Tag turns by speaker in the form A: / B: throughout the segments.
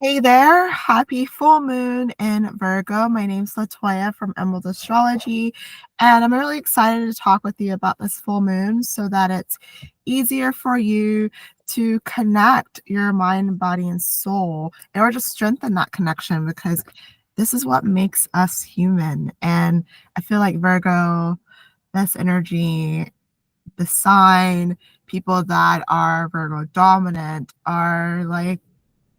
A: Hey there, happy full moon in Virgo. My name's Latoya from Emerald Astrology, and I'm really excited to talk with you about this full moon so that it's easier for you to connect your mind, body, and soul, in order to strengthen that connection because this is what makes us human. And I feel like Virgo, this energy, the sign, people that are Virgo dominant are like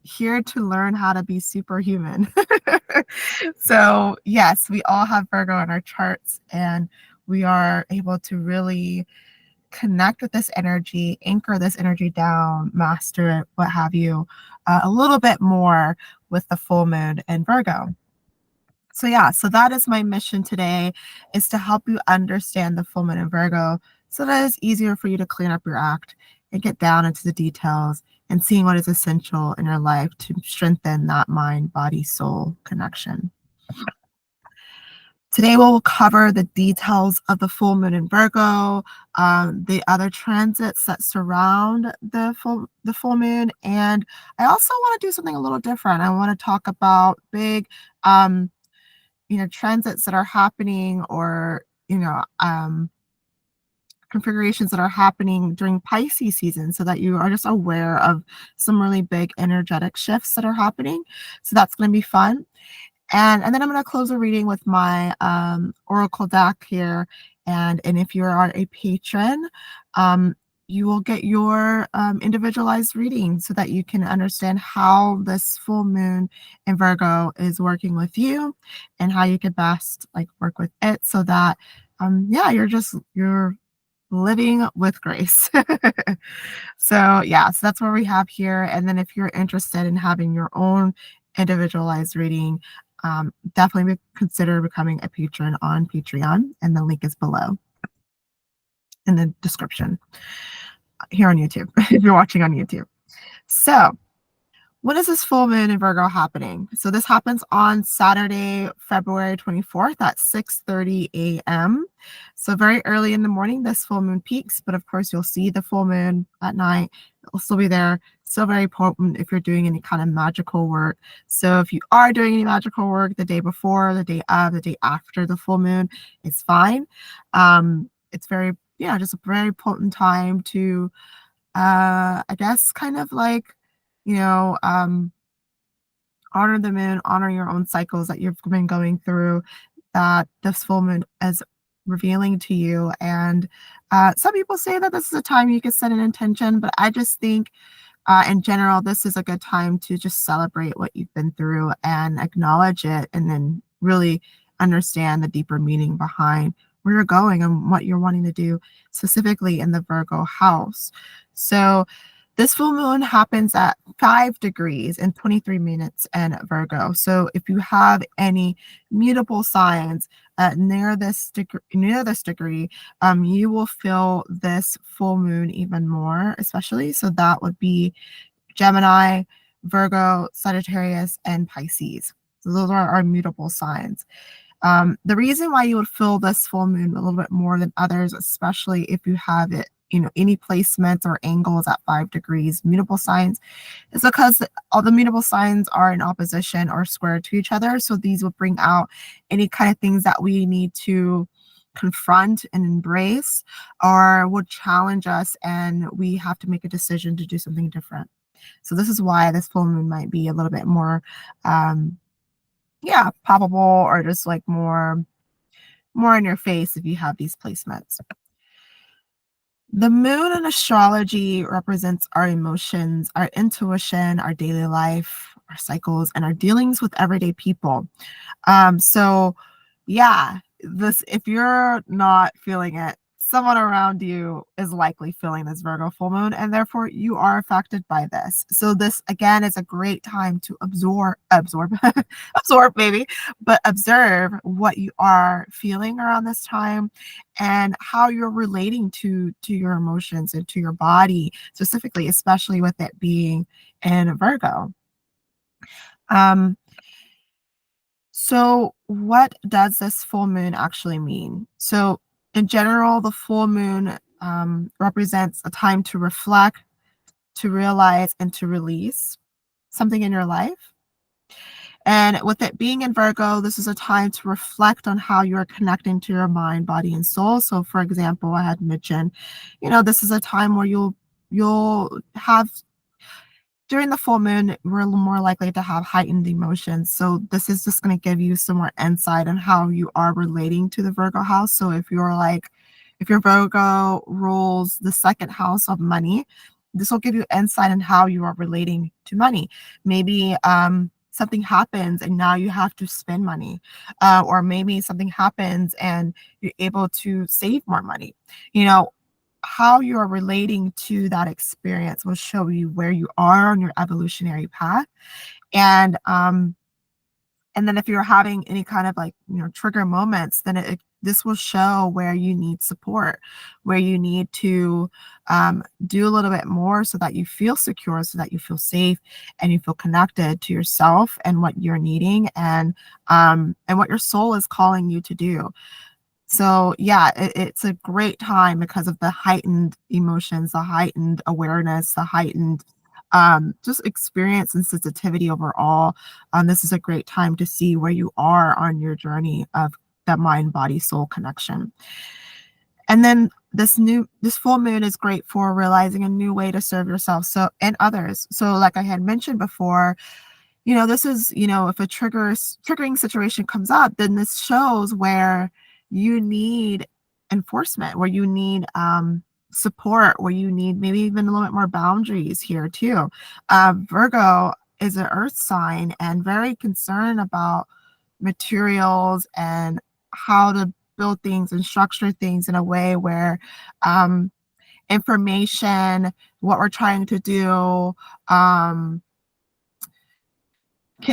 A: here to learn how to be superhuman. So, yes, we all have Virgo in our charts, and we are able to really connect with this energy, anchor this energy down, master it, what have you, a little bit more with the full moon in Virgo. So yeah, so that is my mission today, is to help you understand the full moon in Virgo so that it's easier for you to clean up your act and get down into the details and seeing what is essential in your life to strengthen that mind, body, soul connection. Today we'll cover the details of the full moon in Virgo, the other transits that surround the full moon, and I also want to do something a little different. I want to talk about big transits that are happening, or configurations that are happening during Pisces season, so that you are just aware of some really big energetic shifts that are happening. So that's going to be fun. And then I'm going to close the reading with my oracle deck here. And if you are a patron, you will get your individualized reading so that you can understand how this full moon in Virgo is working with you and how you could best like work with it so that you're living with grace. So that's what we have here. And then if you're interested in having your own individualized reading, definitely consider becoming a patron on Patreon, and the link is below in the description here on YouTube if you're watching on YouTube. So when is this full moon in Virgo happening? So this happens on Saturday, February 24th at 6:30 a.m. So very early in the morning, this full moon peaks, but of course you'll see the full moon at night. It'll still be there. Still very potent if you're doing any kind of magical work. So if you are doing any magical work the day before, the day of, the day after the full moon, it's fine. It's very, just a very potent time to, I guess, kind of like, you know, honor the moon, honor your own cycles that you've been going through, that this full moon is revealing to you. And some people say that this is a time you can set an intention, but I just think in general, this is a good time to just celebrate what you've been through and acknowledge it, and then really understand the deeper meaning behind where you're going and what you're wanting to do, specifically in the Virgo house. So this full moon happens at 5 degrees and 23 minutes in Virgo. So if you have any mutable signs near this degree, you will feel this full moon even more, especially. So that would be Gemini, Virgo, Sagittarius, and Pisces. So those are our mutable signs. The reason why you would feel this full moon a little bit more than others, especially if you have it, any placements or angles at 5 degrees, mutable signs, is because all the mutable signs are in opposition or square to each other. So these will bring out any kind of things that we need to confront and embrace, or would challenge us, and we have to make a decision to do something different. So this is why this full moon might be a little bit more palpable, or just like more in your face if you have these placements. The moon in astrology represents our emotions, our intuition, our daily life, our cycles, and our dealings with everyday people. So yeah, this, if you're not feeling it, someone around you is likely feeling this Virgo full moon, and therefore you are affected by this. So this again is a great time to absorb maybe, but observe what you are feeling around this time and how you're relating to your emotions and to your body specifically, especially with it being in Virgo. So what does this full moon actually mean? So in general, the full moon represents a time to reflect, to realize, and to release something in your life. And with it being in Virgo, this is a time to reflect on how you're connecting to your mind, body, and soul. So, for example, I had mentioned, this is a time where you'll have during the full moon, we're more likely to have heightened emotions. So this is just going to give you some more insight on how you are relating to the Virgo house. So if your Virgo rules the second house of money, this will give you insight on how you are relating to money. Maybe something happens and now you have to spend money, or maybe something happens and you're able to save more money. You know, how you are relating to that experience will show you where you are on your evolutionary path. And then if you're having any kind of trigger moments, then this will show where you need support, where you need to do a little bit more so that you feel secure, so that you feel safe and you feel connected to yourself and what you're needing, and what your soul is calling you to do. So yeah, it's a great time because of the heightened emotions, the heightened awareness, the heightened just experience and sensitivity overall. This is a great time to see where you are on your journey of that mind, body, soul connection. And then this full moon is great for realizing a new way to serve yourself and others. So like I had mentioned before, this is, if a triggering situation comes up, then this shows where you need enforcement, where you need support, where you need maybe even a little bit more boundaries here too. Virgo is an earth sign and very concerned about materials and how to build things and structure things in a way where information, what we're trying to do, can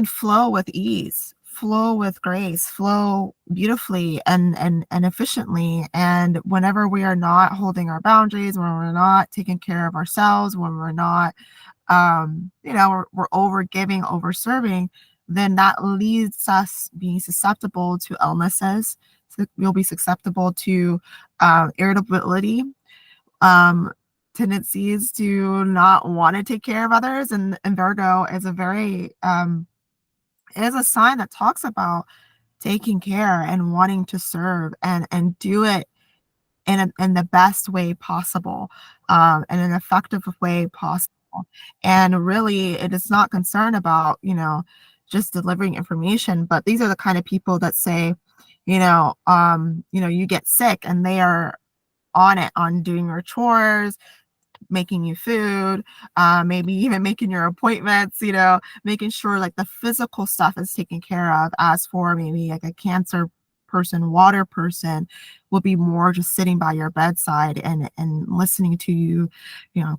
A: flow with ease, flow with grace, flow beautifully and efficiently. And whenever we are not holding our boundaries, when we're not taking care of ourselves, when we're not we're over giving, over serving, then that leads us being susceptible to illnesses. So you'll be susceptible to irritability, um, tendencies to not want to take care of others. And Virgo is it is a sign that talks about taking care and wanting to serve and do it in the best way possible, in an effective way possible. And really, it is not concerned about just delivering information, but these are the kind of people that say, you get sick and they are on it, on doing your chores, making you food, maybe even making your appointments, making sure like the physical stuff is taken care of. As for maybe like a cancer person, water person will be more just sitting by your bedside and listening to you,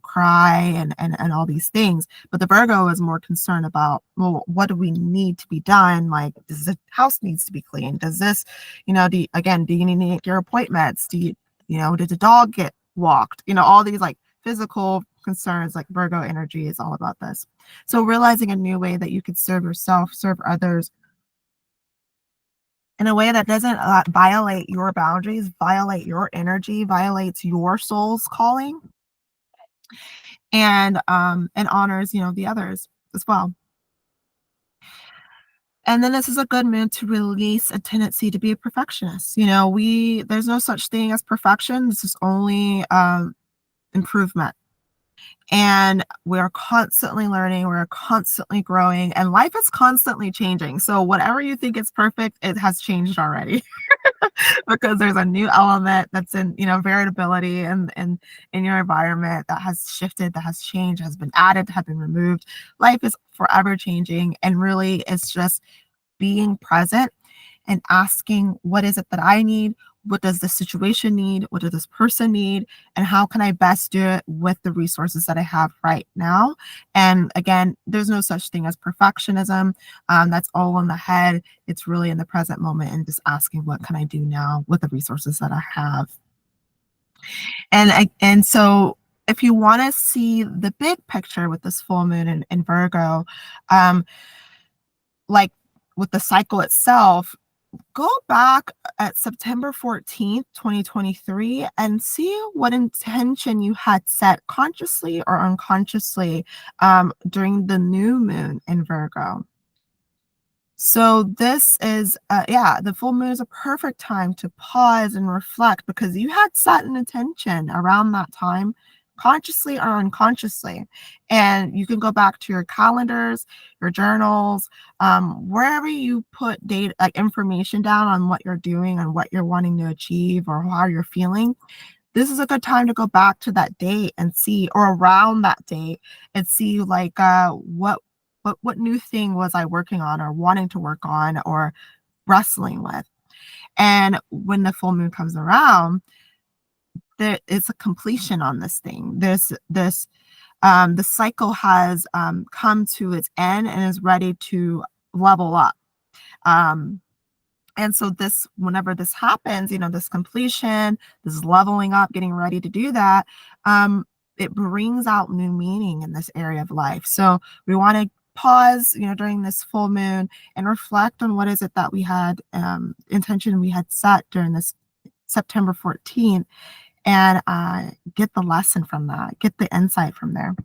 A: cry and all these things. But the Virgo is more concerned about, well, what do we need to be done? Like, does the house needs to be cleaned? Does this, do you need to make your appointments? Did the dog get walked? All these like physical concerns. Like Virgo energy is all about this. So realizing a new way that you could serve yourself, serve others in a way that doesn't violate your boundaries, violate your energy, violates your soul's calling, and honors the others as well. And then this is a good mood to release a tendency to be a perfectionist. There's no such thing as perfection. This is only improvement. And we're constantly learning, we're constantly growing, and life is constantly changing. So whatever you think is perfect, it has changed already. Because there's a new element that's in, variability and in your environment that has shifted, that has changed, has been added, have been removed. Life is forever changing, and really it's just being present and asking, what is it that I need? What does this situation need? What does this person need? And how can I best do it with the resources that I have right now? And again, there's no such thing as perfectionism. That's all in the head. It's really in the present moment and just asking, what can I do now with the resources that I have? And so if you want to see the big picture with this full moon in Virgo, like with the cycle itself, go back at September 14th, 2023, and see what intention you had set consciously or unconsciously during the new moon in Virgo. So this is, yeah, the full moon is a perfect time to pause and reflect because you had set an intention around that time, consciously or unconsciously. And you can go back to your calendars, your journals, wherever you put data, like information down on what you're doing and what you're wanting to achieve or how you're feeling. This is a good time to go back to that date and see, or around that date and see like what new thing was I working on or wanting to work on or wrestling with. And when the full moon comes around, there is a completion on this thing. This the cycle has come to its end and is ready to level up. Um, And so this, whenever this happens, this completion, this leveling up, getting ready to do that, it brings out new meaning in this area of life. So we want to pause, during this full moon and reflect on what is it that we had intention we had set during this September 14th and get the lesson from that, get the insight from there.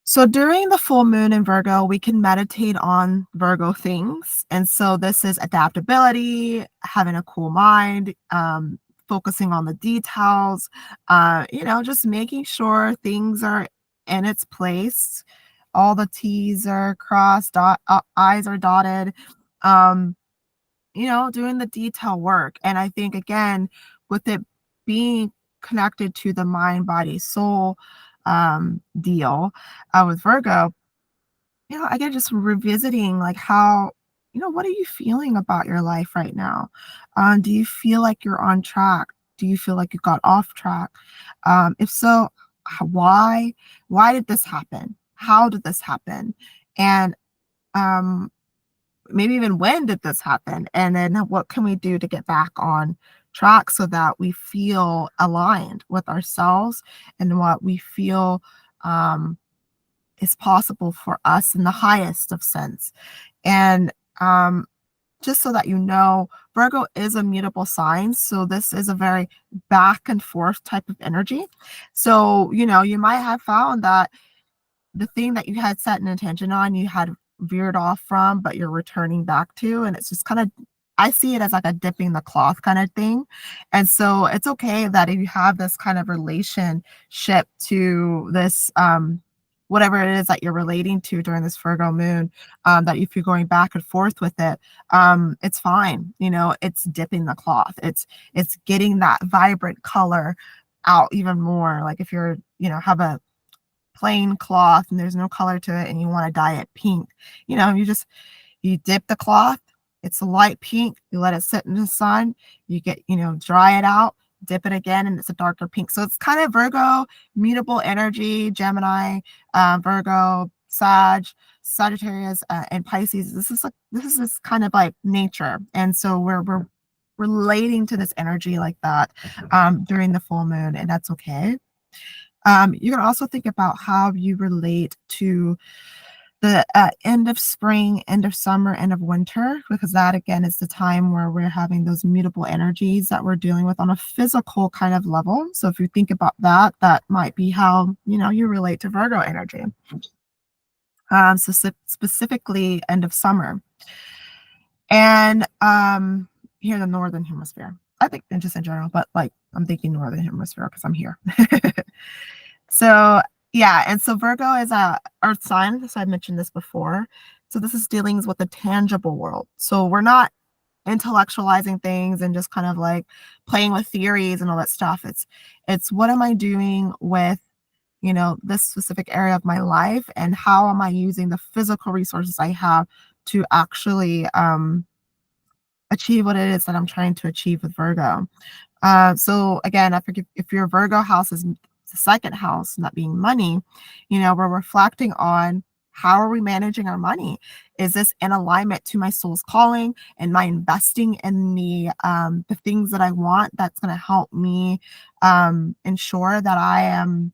A: So during the full moon in Virgo, we can meditate on Virgo things. And so this is adaptability, having a cool mind, focusing on the details, just making sure things are in its place. All the T's are crossed, I's are dotted, um, doing the detail work. And I think, again, with it being connected to the mind, body, soul deal with Virgo, again, just revisiting like how, what are you feeling about your life right now? Do you feel like you're on track? Do you feel like you got off track? If so, why? Why did this happen? How did this happen? And um, maybe even when did this happen? And then what can we do to get back on track so that we feel aligned with ourselves and what we feel um, is possible for us in the highest of sense. And just so that Virgo is a mutable sign. So this is a very back and forth type of energy. So, you might have found that the thing that you had set an intention on, you had veered off from, but you're returning back to. And it's just kind of, I see it as like a dipping the cloth kind of thing. And so it's okay that if you have this kind of relationship to this, whatever it is that you're relating to during this Virgo moon, that if you're going back and forth with it, it's fine. It's dipping the cloth. It's getting that vibrant color out even more. Like if you're, have a plain cloth and there's no color to it and you want to dye it pink, you dip the cloth, it's a light pink, you let it sit in the sun, you get, dry it out, dip it again, and it's a darker pink. So it's kind of Virgo, mutable energy, Gemini, Virgo, Sagittarius, and Pisces. This is this kind of like nature. And so we're relating to this energy like that during the full moon, and that's okay. You can also think about how you relate to the end of spring, end of summer, end of winter, because that again is the time where we're having those mutable energies that we're dealing with on a physical kind of level. So if you think about that, that might be how you relate to Virgo energy. So specifically end of summer, and here in the northern hemisphere. I think just in general, but like I'm thinking northern hemisphere because I'm here. So yeah, and so Virgo is a earth sign. So I mentioned this before. So this is dealings with the tangible world. So we're not intellectualizing things and just kind of like playing with theories and all that stuff. It's what am I doing with this specific area of my life, and how am I using the physical resources I have to actually achieve what it is that I'm trying to achieve with Virgo. So again, I think if your Virgo house is the second house, not being money, we're reflecting on how are we managing our money? Is this in alignment to my soul's calling? And my investing in the things that I want that's going to help me ensure that I am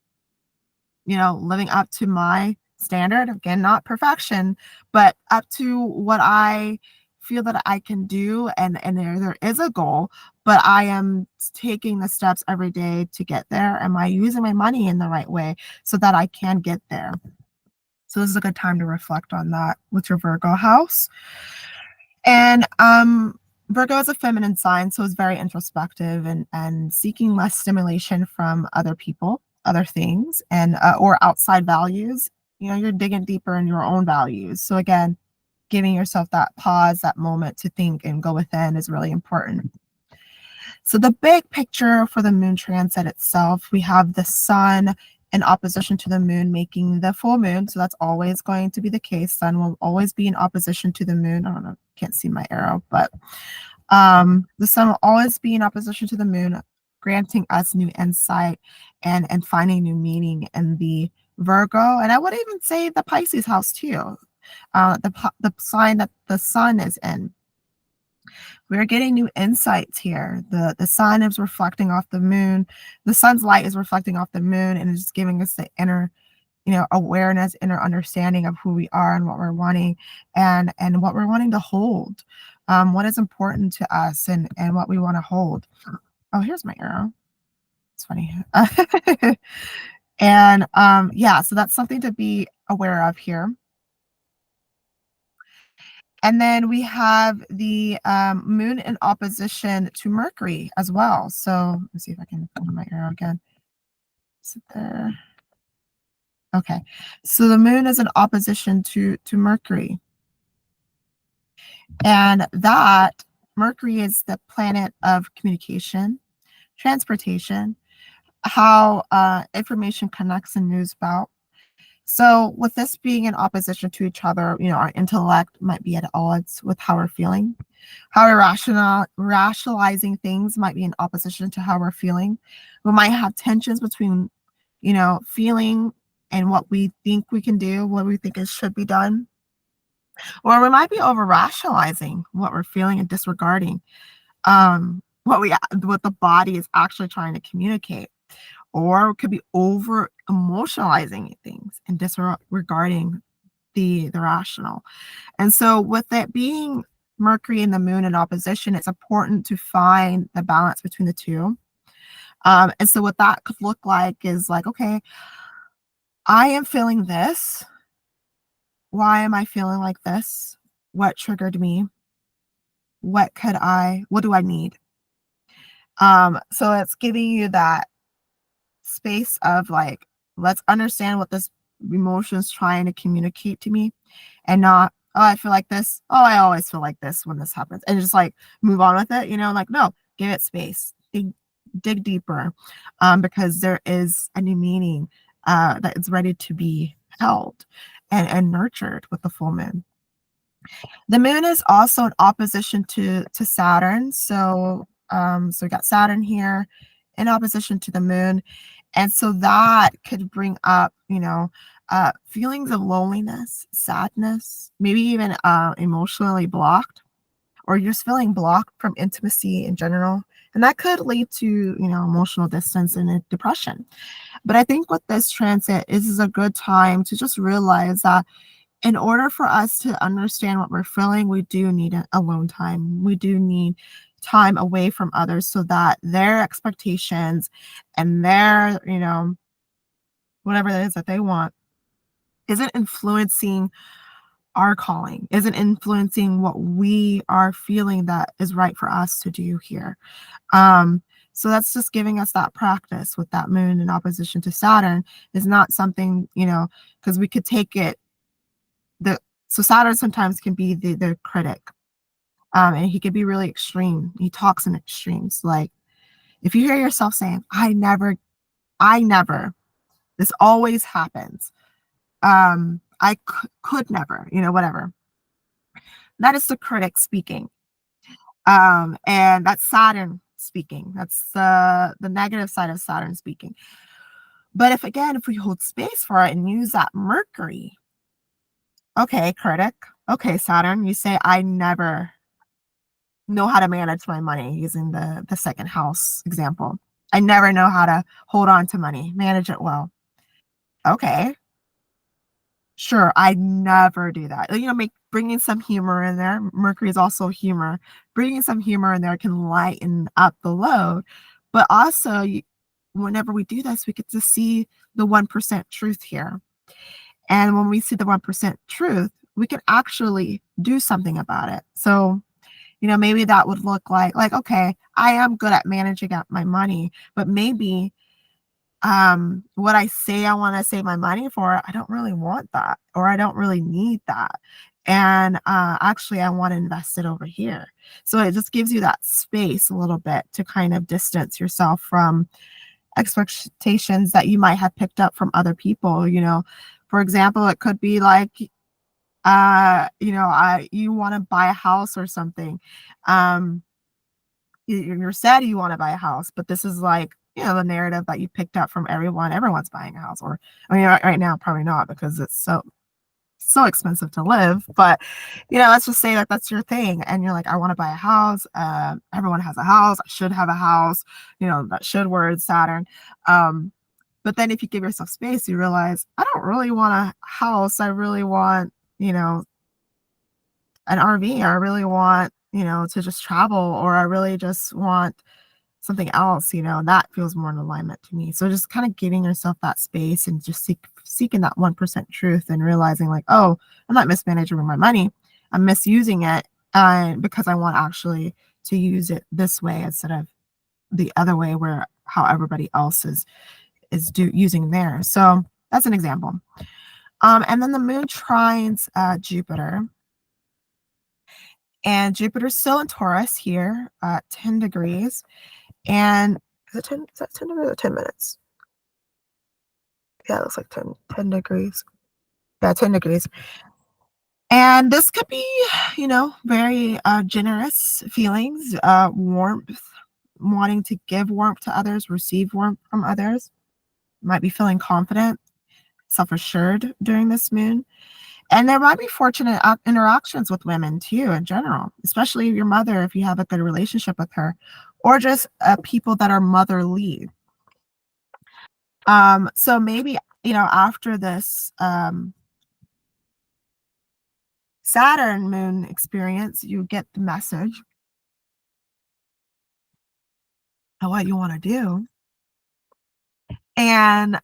A: living up to my standard, again, not perfection, but up to what I feel that I can do. And there is a goal, but I am taking the steps every day to get there. Am I using my money in the right way so that I can get there? So this is a good time to reflect on that with your Virgo house. And Virgo is a feminine sign, so it's very introspective and seeking less stimulation from other people, other things, and or outside values. You're digging deeper in your own values. So again, giving yourself that pause, that moment to think and go within is really important. So the big picture for the moon transit itself, we have the sun in opposition to the moon, making the full moon. So that's always going to be the case. Sun will always be in opposition to the moon. I don't know, can't see my arrow, but the sun will always be in opposition to the moon, granting us new insight and finding new meaning in the Virgo. And I would even say the Pisces house too, the sign that the sun is in. We're getting new insights here. The sun is reflecting off the moon. The sun's light is reflecting off the moon and is giving us the inner, awareness, inner understanding of who we are and what we're wanting and what we're wanting to hold. What is important to us and what we want to hold. Oh, here's my arrow. It's funny. And yeah, so that's something to be aware of here. And then we have the moon in opposition to Mercury as well. So let's see if I can find my arrow again. Is it there? Okay. So the moon is in opposition to Mercury. And that Mercury is the planet of communication, transportation, how information connects and moves about. So with this being in opposition to each other, our intellect might be at odds with how we're feeling. How we're rationalizing things might be in opposition to how we're feeling. We might have tensions between, feeling and what we think we can do, what we think should be done. Or we might be over rationalizing what we're feeling and disregarding what the body is actually trying to communicate. Or it could be over emotionalizing things and disregarding the rational. And so with it being Mercury and the moon in opposition, it's important to find the balance between the two. And so what that could look like is like, okay, I am feeling this. Why am I feeling like this? What triggered me? What do I need? So it's giving you that space of like, let's understand what this emotion is trying to communicate to me and not, oh, I feel like this. Oh, I always feel like this when this happens. And just like move on with it, like, no, give it space, dig deeper, because there is a new meaning that is ready to be held and nurtured with the full moon. The moon is also in opposition to Saturn. So we got Saturn here in opposition to the moon. And so that could bring up, feelings of loneliness, sadness, maybe even emotionally blocked, or you're just feeling blocked from intimacy in general. And that could lead to, emotional distance and depression. But I think with this transit, this is a good time to just realize that in order for us to understand what we're feeling, we do need alone time. We do need time away from others so that their expectations and their, whatever it is that they want isn't influencing our calling, isn't influencing what we are feeling that is right for us to do here. So that's just giving us that practice with that moon in opposition to Saturn is not something, because we could take it so Saturn sometimes can be the critic. And he can be really extreme. He talks in extremes. Like if you hear yourself saying, I never, this always happens. I could never, whatever. That is the critic speaking. And that's Saturn speaking. That's the negative side of Saturn speaking. But if we hold space for it and use that Mercury, okay, critic. Okay, Saturn, you say I never know how to manage my money using the second house example. I never know how to hold on to money, manage it well. Okay. Sure, I never do that. Bringing some humor in there. Mercury is also humor. Bringing some humor in there can lighten up the load. But also, whenever we do this, we get to see the 1% truth here. And when we see the 1% truth, we can actually do something about it. So, maybe that would look like, okay, I am good at managing out my money, but maybe what I say I want to save my money for, I don't really want that, or I don't really need that. And actually, I want to invest it over here. So it just gives you that space a little bit to kind of distance yourself from expectations that you might have picked up from other people. For example, it could be like, you want to buy a house or something. Um, you're said you want to buy a house, but this is like, the narrative that you picked up from everyone. Everyone's buying a house, or I mean, right now probably not because it's so expensive to live. But let's just say that that's your thing, and you're like, I want to buy a house. Everyone has a house. I should have a house. That should word Saturn. But then if you give yourself space, you realize I don't really want a house. I really want an RV, or I really want to just travel, or I really just want something else, that feels more in alignment to me. So just kind of giving yourself that space and just seeking that 1% truth, and realizing like, oh, I'm not mismanaging my money. I'm misusing it because I want actually to use it this way instead of the other way where how everybody else is using theirs. So that's an example. And then the moon trines Jupiter. And Jupiter's still in Taurus here at 10 degrees. And is that 10 degrees or 10 minutes? Yeah, it looks like 10 degrees. Yeah, 10 degrees. And this could be, very generous feelings, warmth, wanting to give warmth to others, receive warmth from others. Might be feeling confident, self-assured during this moon. And there might be fortunate interactions with women too, in general, especially your mother if you have a good relationship with her, or just people that are motherly. So maybe, after this Saturn moon experience, you get the message of what you want to do. And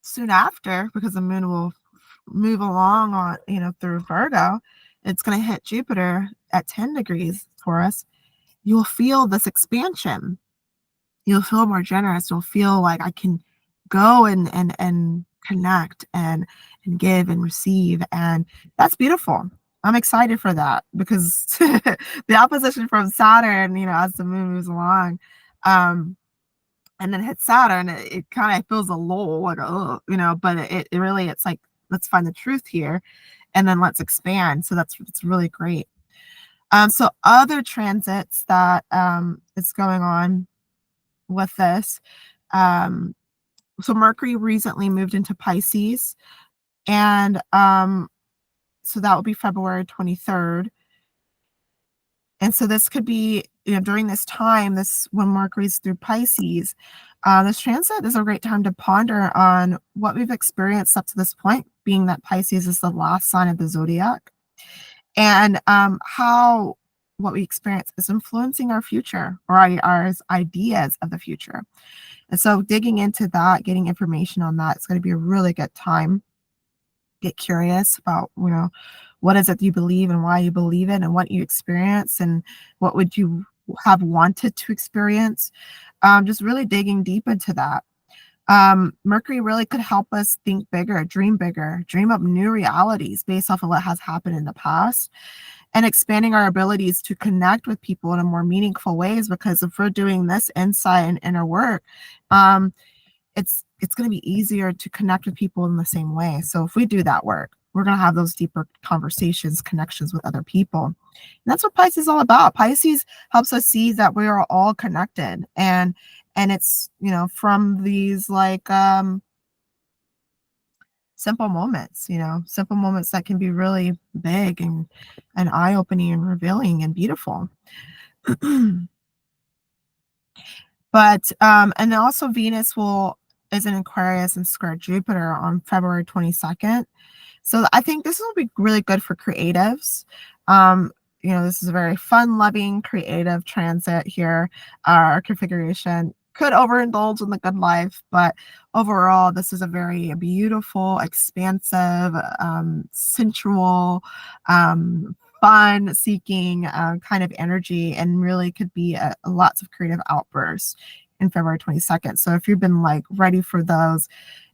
A: soon after, because the moon will move along on, through Virgo, it's going to hit Jupiter at 10 degrees for us. You'll feel this expansion. You'll feel more generous. You'll feel like I can go and connect and give and receive. And that's beautiful. I'm excited for that because the opposition from Saturn, as the moon moves along, and then hits Saturn, it kind of feels a lull, like, oh, but it really, it's like, let's find the truth here and then let's expand. So it's really great. So other transits that is going on with this. So Mercury recently moved into Pisces, and so that will be February 23rd. And so this could be, during this time, this when Mercury's through Pisces, this transit is a great time to ponder on what we've experienced up to this point, being that Pisces is the last sign of the zodiac, and how what we experience is influencing our future, or our ideas of the future. And so digging into that, getting information on that, it's going to be a really good time. Get curious about, what is it you believe and why you believe it and what you experience and what would you have wanted to experience. Just really digging deep into that. Mercury really could help us think bigger, dream up new realities based off of what has happened in the past, and expanding our abilities to connect with people in a more meaningful ways. Because if we're doing this insight and inner work, it's going to be easier to connect with people in the same way. So if we do that work, we're going to have those deeper conversations, connections with other people. And that's what Pisces is all about. Pisces helps us see that we are all connected, and it's, from these like simple moments, simple moments that can be really big and eye-opening and revealing and beautiful. But and also Venus is in Aquarius and square Jupiter on February 22nd. So I think this will be really good for creatives. This is a very fun-loving, creative transit here, our configuration. could overindulge in the good life, but overall, this is a very beautiful, expansive, sensual, fun-seeking kind of energy, and really could be lots of creative outbursts in February 22nd. So if you've been like ready for those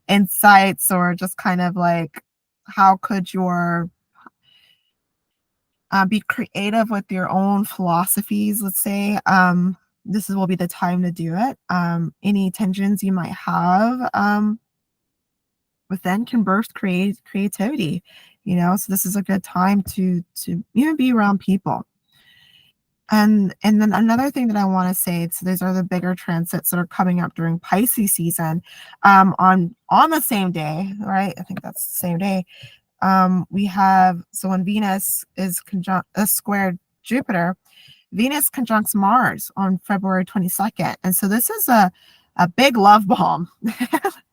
A: insights, or just kind of like how could your be creative with your own philosophies, let's say, this will be the time to do it. Any tensions you might have within can burst creativity, so this is a good time to even be around people. And then another thing that I want to say, so these are the bigger transits that are coming up during Pisces season, on the same day, right? I think that's the same day. We have, so when Venus is squared Jupiter, Venus conjuncts Mars on February 22nd. And so this is a big love bomb.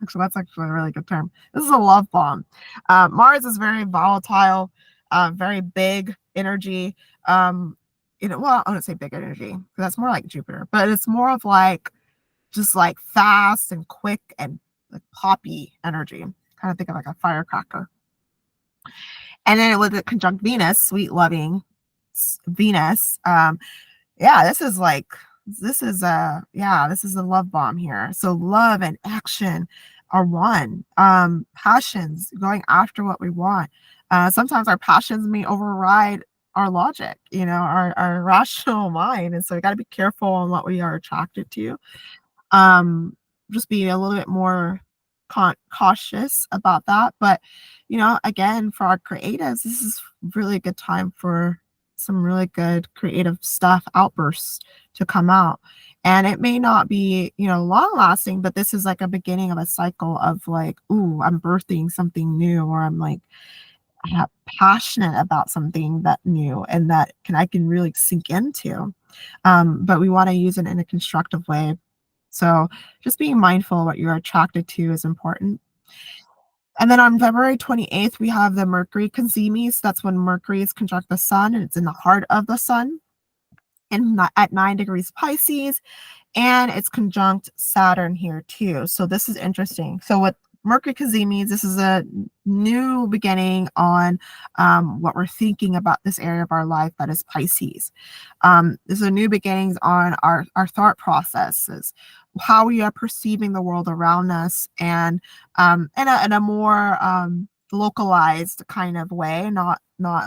A: Actually, that's actually a really good term. This is a love bomb. Mars is very volatile, very big energy. Well, I wouldn't say big energy, because that's more like Jupiter, but it's more of like just like fast and quick and like poppy energy. Kind of think of like a firecracker. And then with it conjunct Venus, sweet loving Venus. Yeah, this is a love bomb here. So love and action are one. Passions, going after what we want. Sometimes our passions may override our logic, our rational mind. And so we got to be careful on what we are attracted to. um just be a little bit more cautious about that. But again, for our creatives, this is really a good time for some really good creative stuff, outbursts to come out. And it may not be long lasting, but this is like a beginning of a cycle of like, ooh, I'm birthing something new, or I'm like, I'm passionate about something that new and that I can really sink into. But we want to use it in a constructive way. So just being mindful of what you're attracted to is important. And then on February 28th, we have the Mercury conjuncts. That's when Mercury is conjunct the sun, and it's in the heart of the sun, and at 9 degrees Pisces, and it's conjunct Saturn here too. So this is interesting. So what Mercury conjuncts, this is a new beginning on what we're thinking about this area of our life that is Pisces. This is a new beginnings on our thought processes, how we are perceiving the world around us, and in a more localized kind of way, not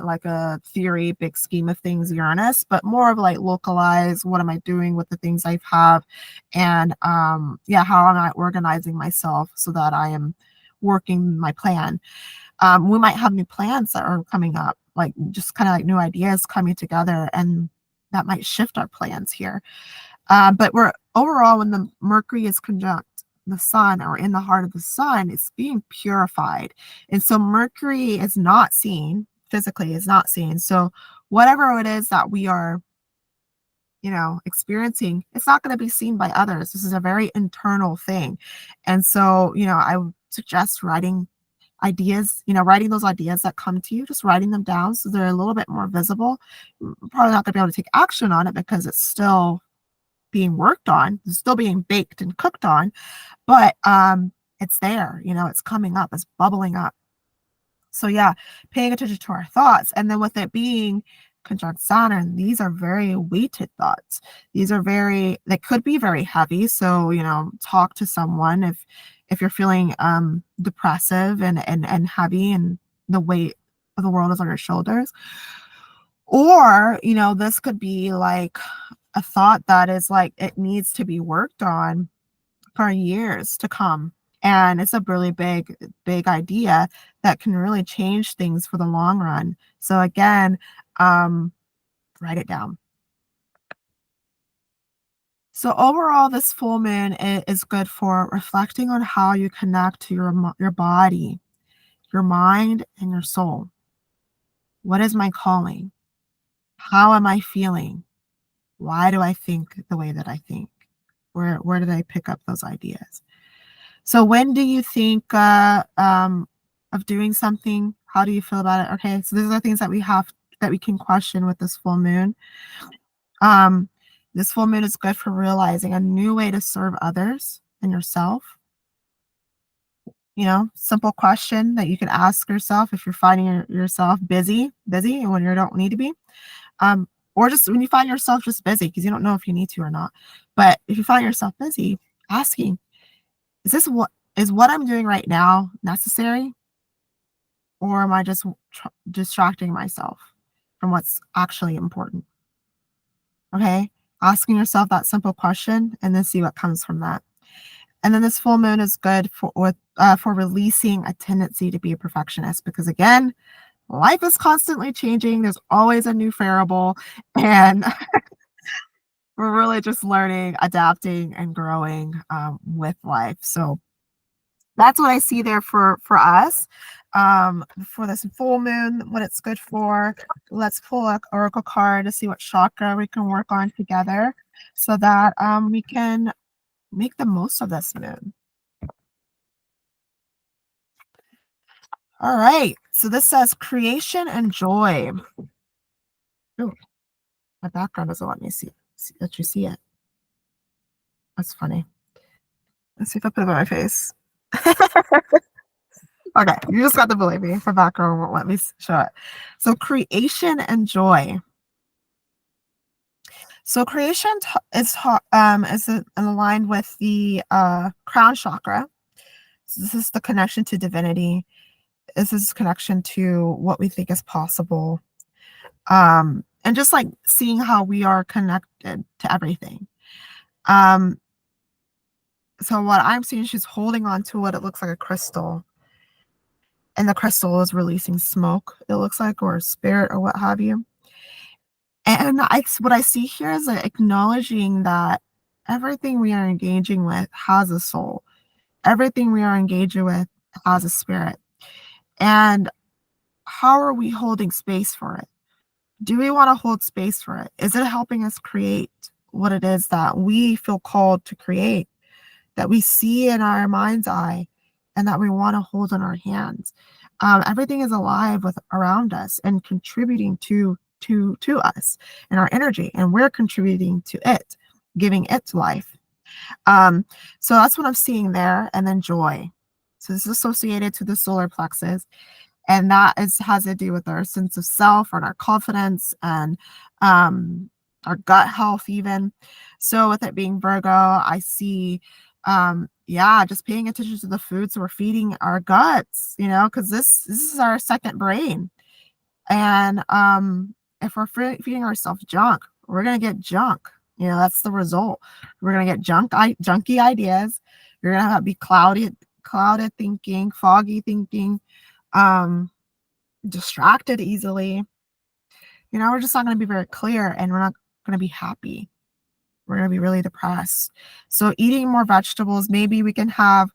A: like a theory, big scheme of things, Uranus, but more of like localized, what am I doing with the things I have, and how am I organizing myself so that I am working my plan. We might have new plans that are coming up, like just kind of like new ideas coming together, and that might shift our plans here. But we're overall, when the Mercury is conjunct the sun, or in the heart of the sun, it's being purified. And so Mercury is not seen physically, is not seen. So whatever it is that we are experiencing, it's not going to be seen by others. This is a very internal thing. And so I would suggest writing ideas, writing those ideas that come to you, just writing them down so they're a little bit more visible. You're probably not going to be able to take action on it because it's still being worked on, it's still being baked and cooked on, but it's there, it's coming up, it's bubbling up. So yeah, paying attention to our thoughts. And then with it being conjunct Saturn, these are very weighted thoughts. They could be very heavy. So talk to someone if you're feeling depressive and heavy, and the weight of the world is on your shoulders. Or this could be like a thought that is like, it needs to be worked on for years to come. And it's a really big idea that can really change things for the long run. So again, write it down. So overall, this full moon is good for reflecting on how you connect to your body, your mind, and your soul. What is my calling? How am I feeling? Why do I think the way that I think? Where did I pick up those ideas? So when do you think of doing something? How do you feel about it? Okay, so these are things that we can question with this full moon. This full moon is good for realizing a new way to serve others and yourself. Simple question that you can ask yourself if you're finding yourself busy when you don't need to be. Or just when you find yourself just busy because you don't know if you need to or not. But if you find yourself busy, asking, is what I'm doing right now necessary? Or am I just distracting myself from what's actually important? Okay. Asking yourself that simple question and then see what comes from that. And then this full moon is good for releasing a tendency to be a perfectionist because again, life is constantly changing. There's always a new variable, and we're really just learning, adapting, and growing with life. So that's what I see there for us for this full moon. What it's good for. Let's pull an oracle card to see what chakra we can work on together, so that we can make the most of this moon. All right. So this says creation and joy. Ooh, my background doesn't let me let you see it. That's funny. Let's see if I put it on my face. Okay, you just got to believe me. My background won't let me show it. So creation and joy. So creation is aligned with the crown chakra. So this is the connection to divinity. This is connection to what we think is possible. And just like seeing how we are connected to everything. So what I'm seeing, she's holding on to what it looks like a crystal. And the crystal is releasing smoke, it looks like, or a spirit or what have you. And what I see here is acknowledging that everything we are engaging with has a soul. Everything we are engaging with has a spirit. And how are we holding space for it? Do we want to hold space for it? Is it helping us create what it is that we feel called to create, that we see in our mind's eye, and that we want to hold in our hands? Everything is alive around us and contributing to us and our energy, and we're contributing to it, giving it life. So that's what I'm seeing there. And then joy. So this is associated to the solar plexus, and that has to do with our sense of self and our confidence and our gut health even. So with it being Virgo, I see just paying attention to the foods we're feeding our guts, because this is our second brain. And if we're feeding ourselves junk, we're going to get junk. That's the result. We're going to get junky ideas. You're going to be clouded thinking, foggy thinking, distracted easily. We're just not going to be very clear, and we're not going to be happy. We're going to be really depressed. So eating more vegetables, maybe we can have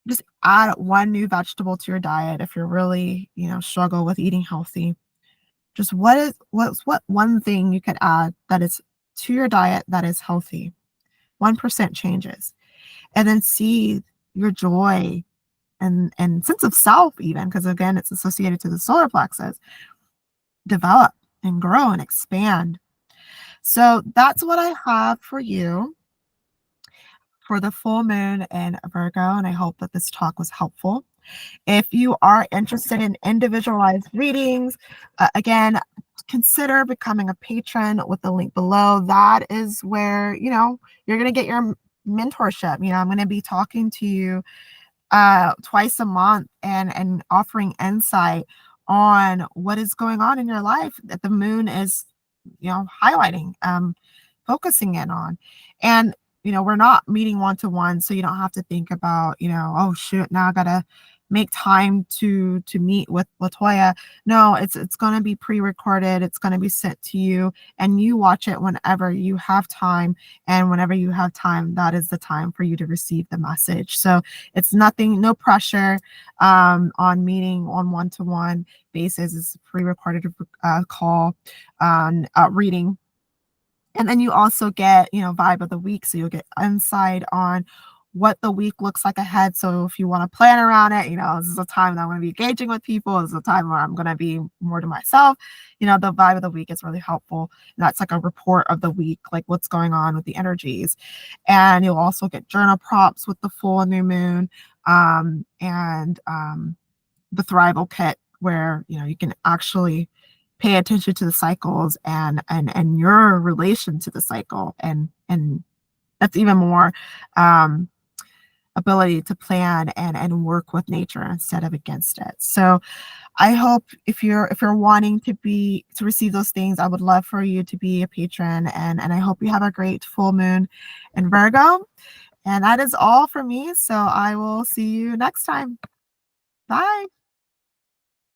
A: just add one new vegetable to your diet if you're really, struggle with eating healthy. Just what's one thing you could add that is to your diet that is healthy? 1% changes. And then see your joy and sense of self even, because again, it's associated to the solar plexus, develop and grow and expand. So that's what I have for you for the full moon in Virgo, and I hope that this talk was helpful. If you are interested in individualized readings, again, consider becoming a patron with the link below. That is where, you're going to get your mentorship. I'm going to be talking to you twice a month and offering insight on what is going on in your life that the moon is, highlighting, focusing in on. And we're not meeting one-to-one, so you don't have to think about, oh shoot, now I gotta make time to meet with Latoya. No, it's going to be pre-recorded. It's going to be sent to you, and you watch it whenever you have time. And whenever you have time, that is the time for you to receive the message. So it's no pressure on meeting on one-to-one basis. It's a pre-recorded call reading. And then you also get, vibe of the week. So you'll get insight on what the week looks like ahead. So if you want to plan around it, this is a time that I'm going to be engaging with people. This is a time where I'm going to be more to myself. The vibe of the week is really helpful. And that's like a report of the week, like what's going on with the energies. And you'll also get journal prompts with the full and new moon, and the Thrival kit, where you can actually pay attention to the cycles and your relation to the cycle, and that's even more ability to plan and work with nature instead of against it. So I hope if you're wanting to receive those things, I would love for you to be a patron, and I hope you have a great full moon in Virgo. And that is all for me. So I will see you next time. Bye.